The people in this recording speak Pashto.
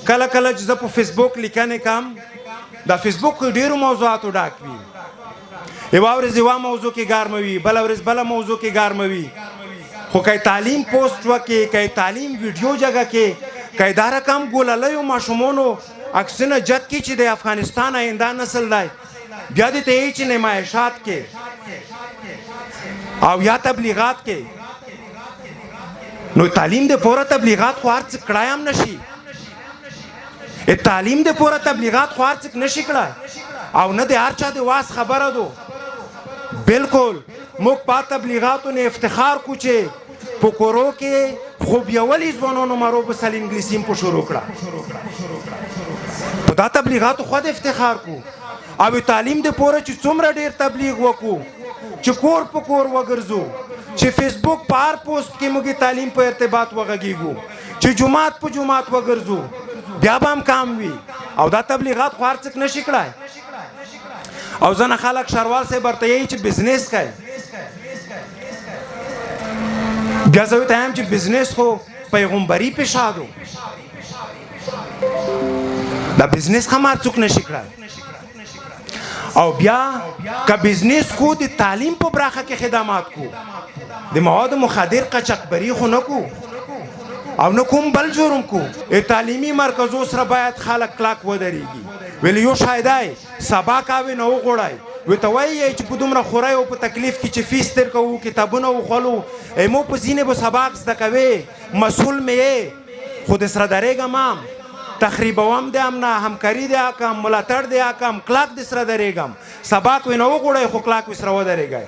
کله کله چې زه په فیسبوک لیکنې کوم د فیسبوک ډیرو موضوعاتو ډک وي. یوه ورځ یوه موضوع کې ګرمه وي، بله ورځ بله موضوع کې ګرمه وي. خو که تعلیم پوسټ وکړي، که تعلیم ویډیو جګه کې، که دا رقم ګوللیو ماشومانو عکسونه جګ کړي چې د افغانستان آینده نسل دی، بیا دې ته یې چې نمایشات کې او یا تبلیغات کې، نو تعلیم د پوره تبلیغات خو هر څه کړای هم نشي. تعلیم د پوره تبلیغات خو هر څه نشي کړای او نه د هر چا د واس خبره دو. بالکل موږ په تبلیغاتو نه افتخار کو چې په کورو کې خوبیولي ځوانانو مرو په سل انګلیسي په شروع کړه. په دا تبلیغاتو خو د افتخار کو او تعلیم د پوره چې څومره ډیر تبلیغ وکړو، چې کور په کور وګرځو، چې فیسبوک په هر پوسټ کې موږ تعلیم په ارتباط وغږیږو، چې جمعات په جمعات وګرځو، بیا به هم کام وي. او دا تبلیغات خو هر څوک نشي کړای. او ځنه خلک شروال صاحب ورته یایي چې بزنس کوي. بیا زه ورته وایم چې بزنس خو پیغمبري پیشادو، دا بزنس هم هر څوک نشي کړای. او بیا که بزنس کو د تعلیم په برخه کې خدمات کو، د مواد مخدر قاچاقبري خو نه کو او نه کوم بل جرم کو. تعلیمي مرکزو سره باید خلک کلک ودرېږي. ویل یو شایدای سبا کاوي نه وغوړای ورته وایي چې په دومره خورای او په تکلیف کې چې فیس تر کوو، کتابونه وخولو، مو په ځینې به سبق زده کوې، مسؤل مې یې، خو د سره درېږم هم، تخریبوم دې هم نه، همکاري دې وکړم، ملاتړ دې وکړم، کلک دې سره درېږم. سبق وي نه وغوړئ خو کلک وي سره ودرېږئ.